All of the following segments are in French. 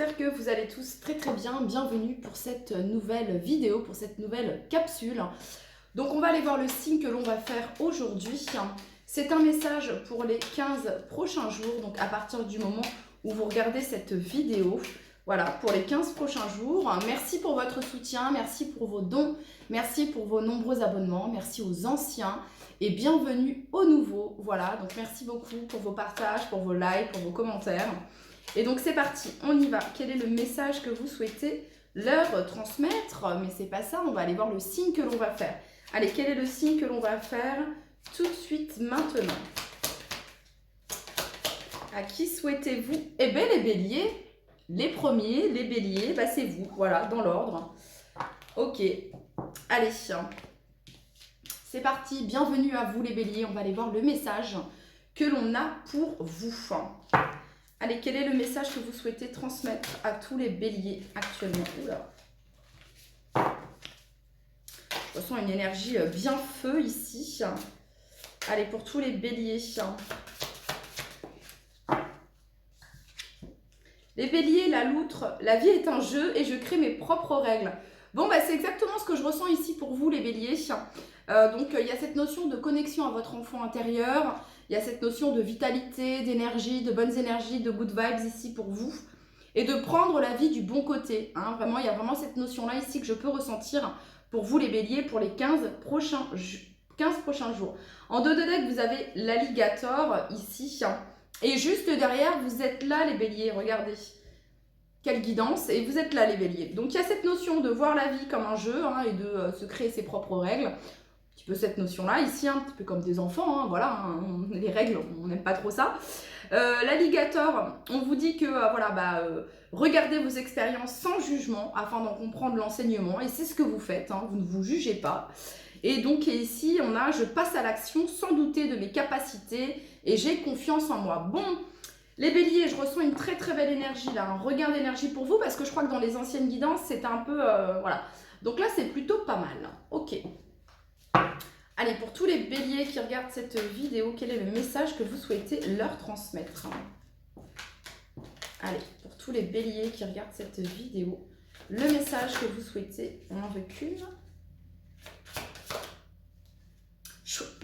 j'espère que vous allez tous très très bien. Bienvenue pour cette nouvelle vidéo, pour cette nouvelle capsule. Donc on va aller voir le signe que l'on va faire aujourd'hui. C'est un message pour les 15 prochains jours, donc à partir du moment où vous regardez cette vidéo. Voilà, pour les 15 prochains jours. Merci pour votre soutien, merci pour vos dons, merci pour vos nombreux abonnements, merci aux anciens et bienvenue aux nouveaux. Voilà, donc merci beaucoup pour vos partages, pour vos likes, pour vos commentaires. Et donc c'est parti, on y va. Quel est le message que vous souhaitez leur transmettre? Mais c'est pas ça, on va aller voir le signe que l'on va faire. Allez, quel est le signe que l'on va faire tout de suite maintenant? À qui souhaitez-vous? Eh bien les béliers, les premiers, les béliers, bah c'est vous, voilà, dans l'ordre. Ok, allez, c'est parti, bienvenue à vous les béliers, on va aller voir le message que l'on a pour vous. Allez, quel est le message que vous souhaitez transmettre à tous les béliers actuellement? Oula. Je ressens une énergie bien feu ici. Allez, pour tous les béliers. Les béliers, la loutre, la vie est un jeu et je crée mes propres règles. Bon, bah, c'est exactement ce que je ressens ici pour vous les béliers. Donc, il y a cette notion de connexion à votre enfant intérieur. Il y a cette notion de vitalité, d'énergie, de bonnes énergies, de good vibes ici pour vous. Et de prendre la vie du bon côté. Hein. Vraiment, il y a vraiment cette notion-là ici que je peux ressentir pour vous les béliers pour les 15 prochains jours. En dos de deck, vous avez l'alligator ici. Et juste derrière, vous êtes là les béliers, regardez. Quelle guidance, et vous êtes là les béliers. Donc il y a cette notion de voir la vie comme un jeu et de se créer ses propres règles. Un petit peu cette notion-là ici, un petit peu comme des enfants, voilà, les règles, on n'aime pas trop ça. L'alligator, on vous dit que regardez vos expériences sans jugement afin d'en comprendre l'enseignement, et c'est ce que vous faites, vous ne vous jugez pas. Et donc ici, on a « je passe à l'action sans douter de mes capacités et j'ai confiance en moi ». Bon, les béliers, je ressens une très très belle énergie là, un regain d'énergie pour vous, parce que je crois que dans les anciennes guidances, c'était un peu, voilà. Donc là, c'est plutôt pas mal, ok. Allez, pour tous les béliers qui regardent cette vidéo, quel est le message que vous souhaitez leur transmettre? Allez, pour tous les béliers qui regardent cette vidéo, le message que vous souhaitez, on en veut qu'une.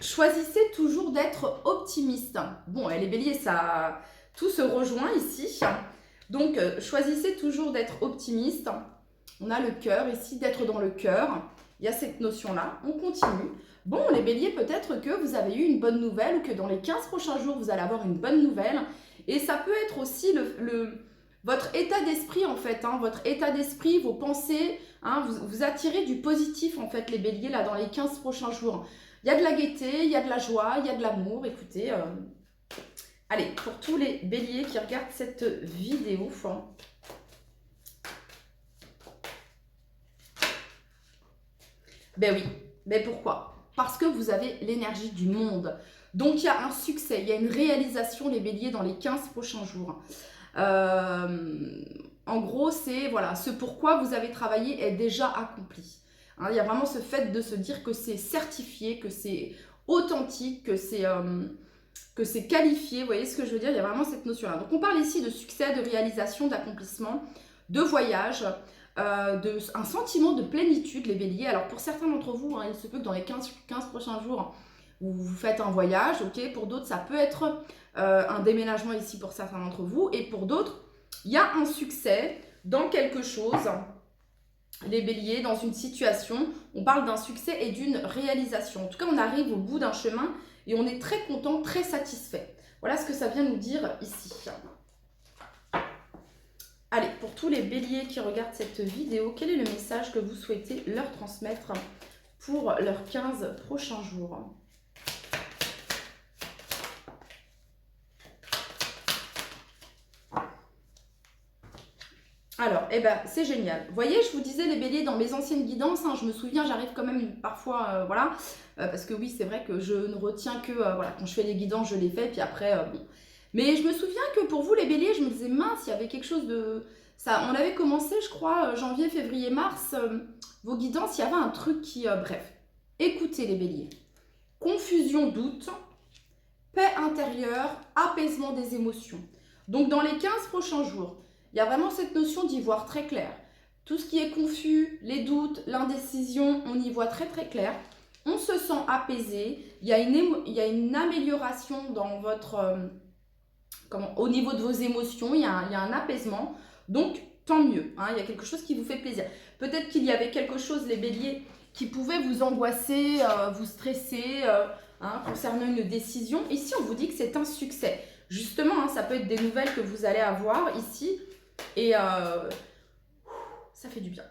Choisissez toujours d'être optimiste. Bon, les béliers, ça, tout se rejoint ici. Donc, choisissez toujours d'être optimiste. On a le cœur ici, d'être dans le cœur. Il y a cette notion-là. On continue. Bon, les béliers, peut-être que vous avez eu une bonne nouvelle ou que dans les 15 prochains jours, vous allez avoir une bonne nouvelle. Et ça peut être aussi votre état d'esprit, en fait. Votre état d'esprit, vos pensées. Vous attirez du positif, en fait, les béliers, là, dans les 15 prochains jours. Il y a de la gaieté, il y a de la joie, il y a de l'amour. Écoutez, allez, pour tous les béliers qui regardent cette vidéo, ben oui, ben pourquoi? Parce que vous avez l'énergie du monde. Donc, il y a un succès, il y a une réalisation, les béliers, dans les 15 prochains jours. En gros, c'est, voilà, ce pourquoi vous avez travaillé est déjà accompli. Il y a vraiment ce fait de se dire que c'est certifié, que c'est authentique, que c'est qualifié. Vous voyez ce que je veux dire? Il y a vraiment cette notion-là. Donc, on parle ici de succès, de réalisation, d'accomplissement, de voyage, un sentiment de plénitude, les béliers. Alors, pour certains d'entre vous, il se peut que dans les 15 prochains jours, vous faites un voyage. Ok. Pour d'autres, ça peut être un déménagement ici pour certains d'entre vous. Et pour d'autres, il y a un succès dans quelque chose. Les béliers, dans une situation, on parle d'un succès et d'une réalisation. En tout cas, on arrive au bout d'un chemin et on est très content, très satisfait. Voilà ce que ça vient nous dire ici. Allez, pour tous les béliers qui regardent cette vidéo, quel est le message que vous souhaitez leur transmettre pour leurs 15 prochains jours? Alors, c'est génial. Vous voyez, je vous disais, les béliers, dans mes anciennes guidances, je me souviens, j'arrive quand même parfois, voilà, parce que oui, c'est vrai que je ne retiens que, voilà, quand je fais les guidances, je les fais, puis après, bon. Mais je me souviens que pour vous, les béliers, je me disais, mince, il y avait quelque chose de... ça. On avait commencé, je crois, janvier, février, mars, vos guidances, il y avait un truc qui... bref, écoutez les béliers. Confusion, doute, paix intérieure, apaisement des émotions. Donc, dans les 15 prochains jours, Il y a vraiment cette notion d'y voir très clair. Tout ce qui est confus, les doutes, l'indécision, on y voit très très clair. On se sent apaisé. Il y a une amélioration dans votre, au niveau de vos émotions. Il y a un apaisement. Donc, tant mieux. Hein, il y a quelque chose qui vous fait plaisir. Peut-être qu'il y avait quelque chose, les béliers, qui pouvait vous angoisser, vous stresser concernant une décision. Ici, on vous dit que c'est un succès. Justement, ça peut être des nouvelles que vous allez avoir ici. Et ça fait du bien.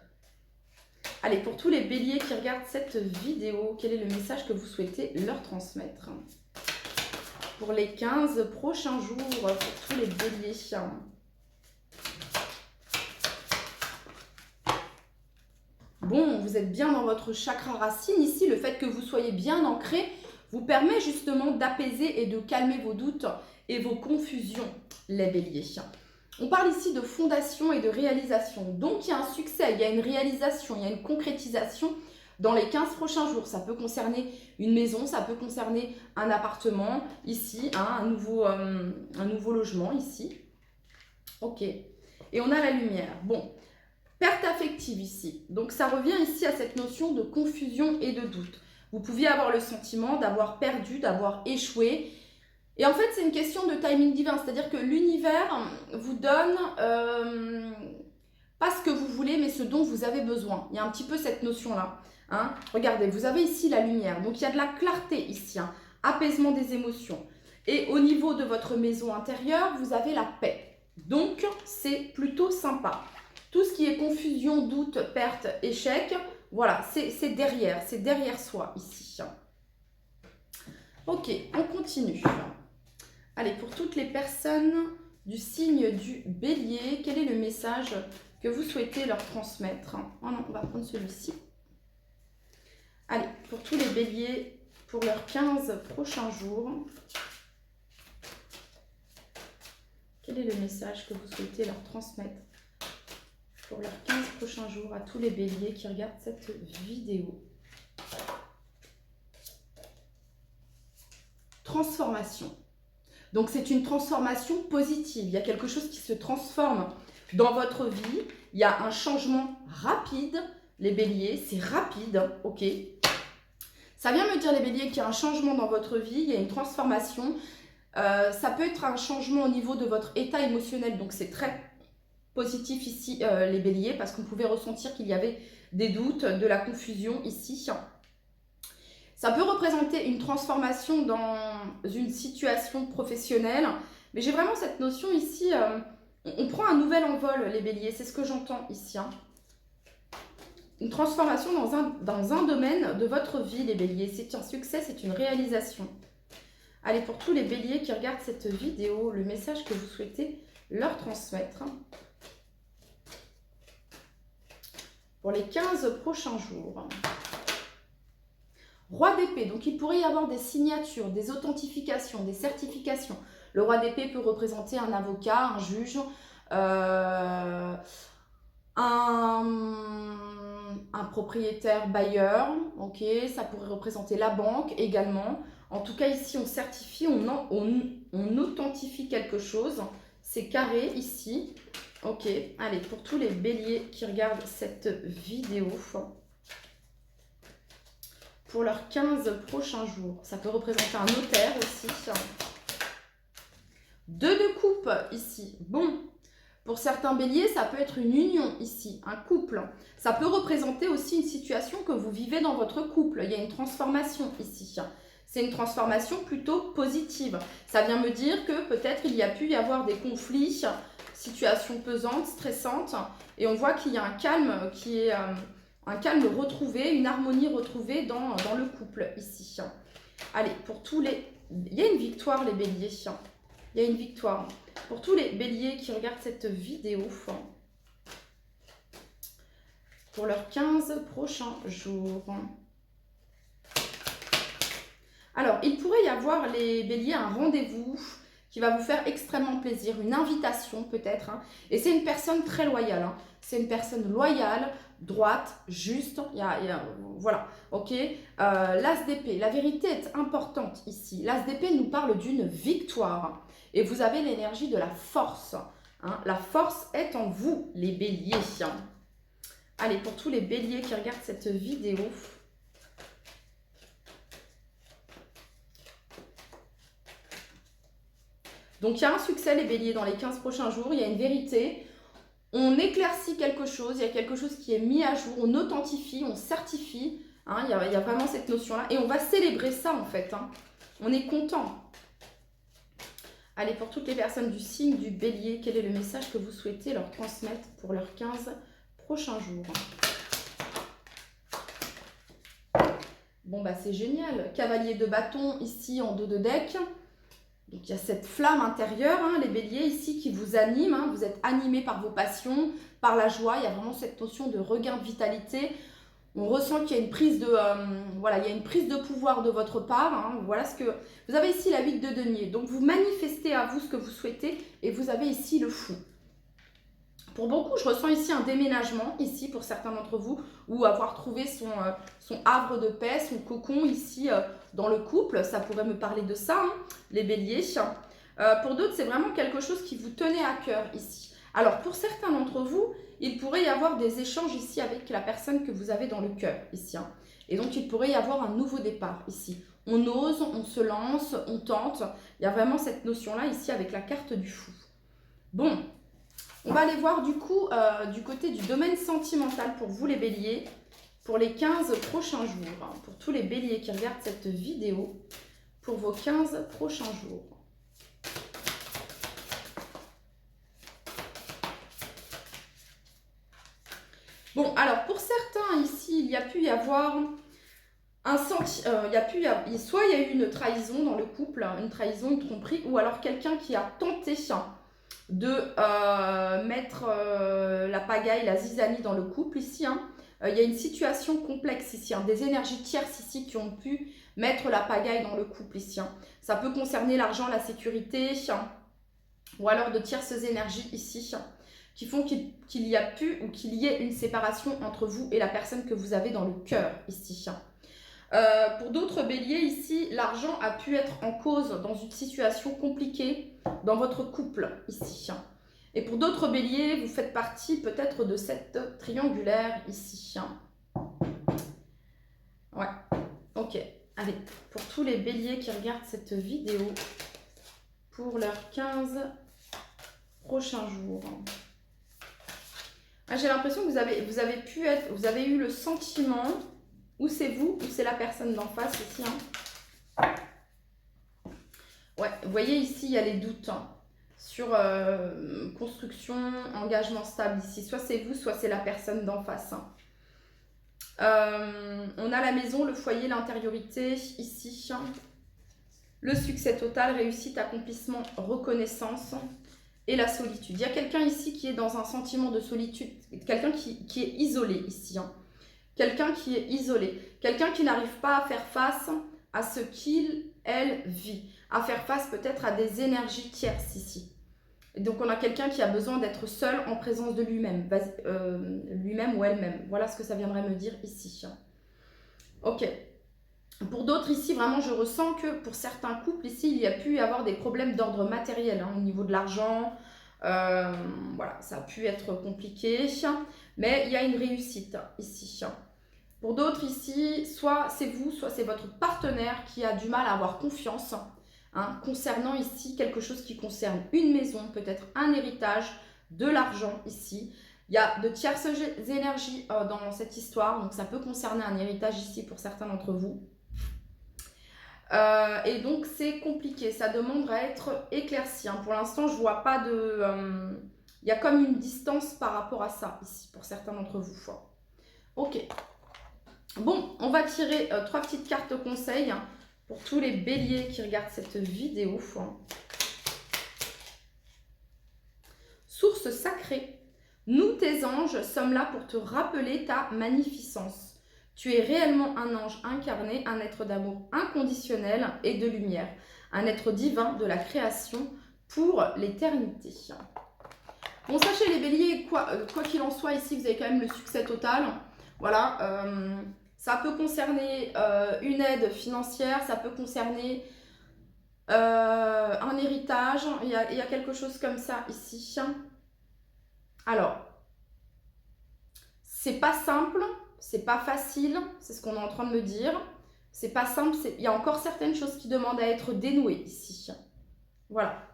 Allez, pour tous les béliers qui regardent cette vidéo, quel est le message que vous souhaitez leur transmettre pour les 15 prochains jours, pour tous les béliers? Bon, vous êtes bien dans votre chakra racine ici. Le fait que vous soyez bien ancré vous permet justement d'apaiser et de calmer vos doutes et vos confusions, les béliers. On parle ici de fondation et de réalisation. Donc, il y a un succès, il y a une réalisation, il y a une concrétisation dans les 15 prochains jours. Ça peut concerner une maison, ça peut concerner un appartement, ici, un nouveau logement, ici. Ok. Et on a la lumière. Bon, perte affective ici. Donc, ça revient ici à cette notion de confusion et de doute. Vous pouviez avoir le sentiment d'avoir perdu, d'avoir échoué. Et en fait, c'est une question de timing divin, c'est-à-dire que l'univers vous donne pas ce que vous voulez, mais ce dont vous avez besoin. Il y a un petit peu cette notion-là. Hein. Regardez, vous avez ici la lumière, donc il y a de la clarté ici, apaisement des émotions. Et au niveau de votre maison intérieure, vous avez la paix. Donc, c'est plutôt sympa. Tout ce qui est confusion, doute, perte, échec, voilà, c'est derrière soi ici. Ok, on continue. Allez, pour toutes les personnes du signe du bélier, quel est le message que vous souhaitez leur transmettre? Oh non, on va prendre celui-ci. Allez, pour tous les béliers, pour leurs 15 prochains jours, quel est le message que vous souhaitez leur transmettre pour leurs 15 prochains jours à tous les béliers qui regardent cette vidéo? Transformation. Donc, c'est une transformation positive. Il y a quelque chose qui se transforme dans votre vie. Il y a un changement rapide. Les béliers, c'est rapide, ok? Ça vient me dire, les béliers, qu'il y a un changement dans votre vie. Il y a une transformation. Ça peut être un changement au niveau de votre état émotionnel. Donc, c'est très positif ici, les béliers, parce qu'on pouvait ressentir qu'il y avait des doutes, de la confusion ici. Ça peut représenter une transformation dans une situation professionnelle. Mais j'ai vraiment cette notion ici, on prend un nouvel envol, les béliers. C'est ce que j'entends ici. Une transformation dans un domaine de votre vie, les béliers. C'est un succès, c'est une réalisation. Allez, pour tous les béliers qui regardent cette vidéo, le message que vous souhaitez leur transmettre pour les 15 prochains jours. Roi d'épée, donc il pourrait y avoir des signatures, des authentifications, des certifications. Le roi d'épée peut représenter un avocat, un juge, un propriétaire bailleur, ok, ça pourrait représenter la banque également. En tout cas, ici, on certifie, on authentifie quelque chose. C'est carré ici. Ok, allez, pour tous les béliers qui regardent cette vidéo, pour leurs 15 prochains jours, ça peut représenter un notaire aussi. 2 de coupe ici. Bon, pour certains béliers, ça peut être une union ici, un couple. Ça peut représenter aussi une situation que vous vivez dans votre couple. Il y a une transformation ici. C'est une transformation plutôt positive. Ça vient me dire que peut-être il y a pu y avoir des conflits, situations pesantes, stressantes. Et on voit qu'il y a un calme qui est un calme retrouvé, une harmonie retrouvée dans le couple ici. Allez, pour tous les... Il y a une victoire, les béliers. Il y a une victoire. Pour tous les béliers qui regardent cette vidéo, pour leurs 15 prochains jours. Alors, il pourrait y avoir, les béliers, un rendez-vous qui va vous faire extrêmement plaisir, une invitation peut-être. Et c'est une personne très loyale. C'est une personne loyale, droite, juste. Voilà, ok. L'as d'épée, la vérité est importante ici. L'as d'épée nous parle d'une victoire. Et vous avez l'énergie de la force. Hein. La force est en vous, les béliers. Allez, pour tous les béliers qui regardent cette vidéo. Donc, il y a un succès, les béliers, dans les 15 prochains jours. Il y a une vérité. On éclaircit quelque chose. Il y a quelque chose qui est mis à jour. On authentifie, on certifie. Hein, il y a vraiment cette notion-là. Et on va célébrer ça, en fait. Hein. On est content. Allez, pour toutes les personnes du signe du bélier, quel est le message que vous souhaitez leur transmettre pour leurs 15 prochains jours? Bon, bah c'est génial. Cavalier de bâton ici en dos de deck. Donc, il y a cette flamme intérieure, hein, les béliers ici, qui vous anime. Hein. Vous êtes animés par vos passions, par la joie. Il y a vraiment cette notion de regain de vitalité. On ressent qu'il y a une prise de, voilà, il y a une prise de pouvoir de votre part. Hein. Voilà ce que vous avez ici, la 8 de denier. Donc, vous manifestez à vous ce que vous souhaitez et vous avez ici le fou. Pour beaucoup, je ressens ici un déménagement, ici, pour certains d'entre vous, ou avoir trouvé son havre de paix, son cocon ici dans le couple. Ça pourrait me parler de ça, hein, les béliers. Pour d'autres, c'est vraiment quelque chose qui vous tenait à cœur ici. Alors, pour certains d'entre vous, il pourrait y avoir des échanges ici avec la personne que vous avez dans le cœur, ici. Hein. Et donc, il pourrait y avoir un nouveau départ ici. On ose, on se lance, on tente. Il y a vraiment cette notion-là ici avec la carte du fou. Bon, on va aller voir du coup du côté du domaine sentimental pour vous les béliers, pour les 15 prochains jours. Hein, pour tous les béliers qui regardent cette vidéo, pour vos 15 prochains jours. Bon, alors pour certains ici, il y a pu y avoir un soit il y a eu une trahison dans le couple, une trahison, une tromperie, ou alors quelqu'un qui a tenté de mettre la pagaille, la zizanie dans le couple ici. Hein. Il y a une situation complexe ici, hein, des énergies tierces ici qui ont pu mettre la pagaille dans le couple ici. Hein. Ça peut concerner l'argent, la sécurité, ou alors de tierces énergies ici, qui font qu'il y a pu ou qu'il y ait une séparation entre vous et la personne que vous avez dans le cœur ici. Pour d'autres béliers ici, l'argent a pu être en cause dans une situation compliquée dans votre couple ici. Et pour d'autres béliers, vous faites partie peut-être de cette triangulaire ici. Ouais, ok. Allez, pour tous les béliers qui regardent cette vidéo, pour leurs 15 prochains jours. Ah, j'ai l'impression que vous avez eu le sentiment, ou c'est vous, ou c'est la personne d'en face ici. Hein. Ouais, vous voyez ici, il y a les doutes hein, sur construction, engagement stable ici. Soit c'est vous, soit c'est la personne d'en face. Hein. On a la maison, le foyer, l'intériorité ici. Hein. Le succès total, réussite, accomplissement, reconnaissance et la solitude. Il y a quelqu'un ici qui est dans un sentiment de solitude, quelqu'un qui est isolé ici. Hein. Quelqu'un qui est isolé, quelqu'un qui n'arrive pas à faire face à ce qu'il, elle, vit, à faire face peut-être à des énergies tierces ici. Et donc on a quelqu'un qui a besoin d'être seul en présence de lui-même, lui-même ou elle-même. Voilà ce que ça viendrait me dire ici. Ok. Pour d'autres ici, vraiment, je ressens que pour certains couples ici, il y a pu y avoir des problèmes d'ordre matériel hein, au niveau de l'argent. Voilà, ça a pu être compliqué, mais il y a une réussite ici. Pour d'autres ici, soit c'est vous, soit c'est votre partenaire qui a du mal à avoir confiance hein, concernant ici quelque chose qui concerne une maison, peut-être un héritage, de l'argent ici. Il y a de tierces énergies dans cette histoire, donc ça peut concerner un héritage ici pour certains d'entre vous. Et donc c'est compliqué, ça demande à être éclairci. Hein. Pour l'instant, je vois pas de... il y a comme une distance par rapport à ça ici, pour certains d'entre vous. Ok. Bon, on va tirer 3 petites cartes conseils hein, pour tous les béliers qui regardent cette vidéo. Source sacrée, nous tes anges sommes là pour te rappeler ta magnificence. Tu es réellement un ange incarné, un être d'amour inconditionnel et de lumière, un être divin de la création pour l'éternité. Bon, sachez les béliers, quoi qu'il en soit, ici, vous avez quand même le succès total. Voilà, ça peut concerner une aide financière, ça peut concerner un héritage, il y a quelque chose comme ça ici. Alors, c'est pas simple, c'est pas facile, c'est ce qu'on est en train de me dire. C'est pas simple, il y a encore certaines choses qui demandent à être dénouées ici. Voilà.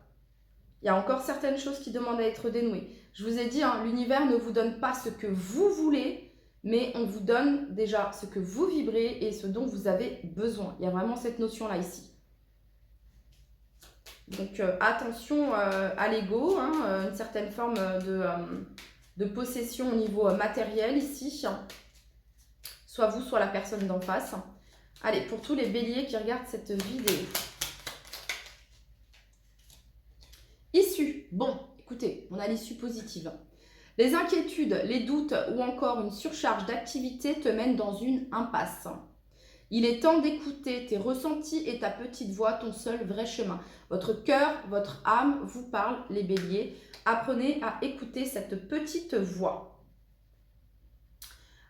Il y a encore certaines choses qui demandent à être dénouées. Je vous ai dit, hein, l'univers ne vous donne pas ce que vous voulez, mais on vous donne déjà ce que vous vibrez et ce dont vous avez besoin. Il y a vraiment cette notion-là ici. Donc attention à l'ego, hein, une certaine forme de possession au niveau matériel ici. Soit vous, soit la personne d'en face. Allez, pour tous les béliers qui regardent cette vidéo. Issue. Bon, écoutez, on a l'issue positive. Les inquiétudes, les doutes ou encore une surcharge d'activité te mènent dans une impasse. Il est temps d'écouter tes ressentis et ta petite voix, ton seul vrai chemin. Votre cœur, votre âme vous parle, les béliers. Apprenez à écouter cette petite voix.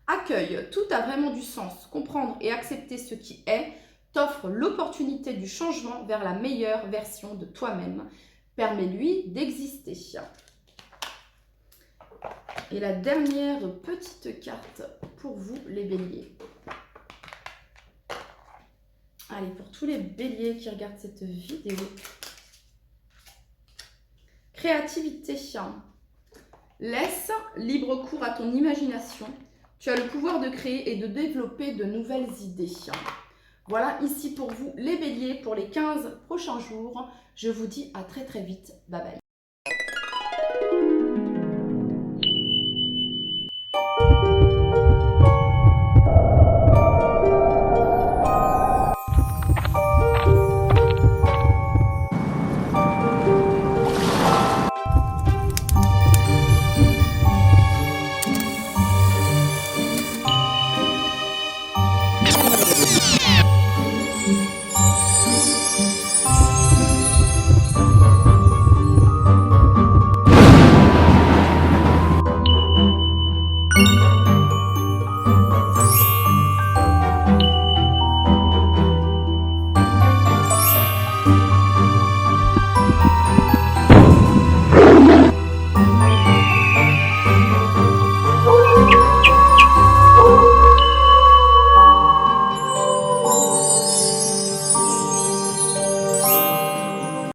Accueille, tout a vraiment du sens. Comprendre et accepter ce qui est t'offre l'opportunité du changement vers la meilleure version de toi-même. Permets-lui d'exister. Et la dernière petite carte pour vous, les béliers. Allez, pour tous les béliers qui regardent cette vidéo. Créativité. Laisse libre cours à ton imagination. Tu as le pouvoir de créer et de développer de nouvelles idées. Voilà ici pour vous les béliers pour les 15 prochains jours. Je vous dis à très très vite. Bye bye.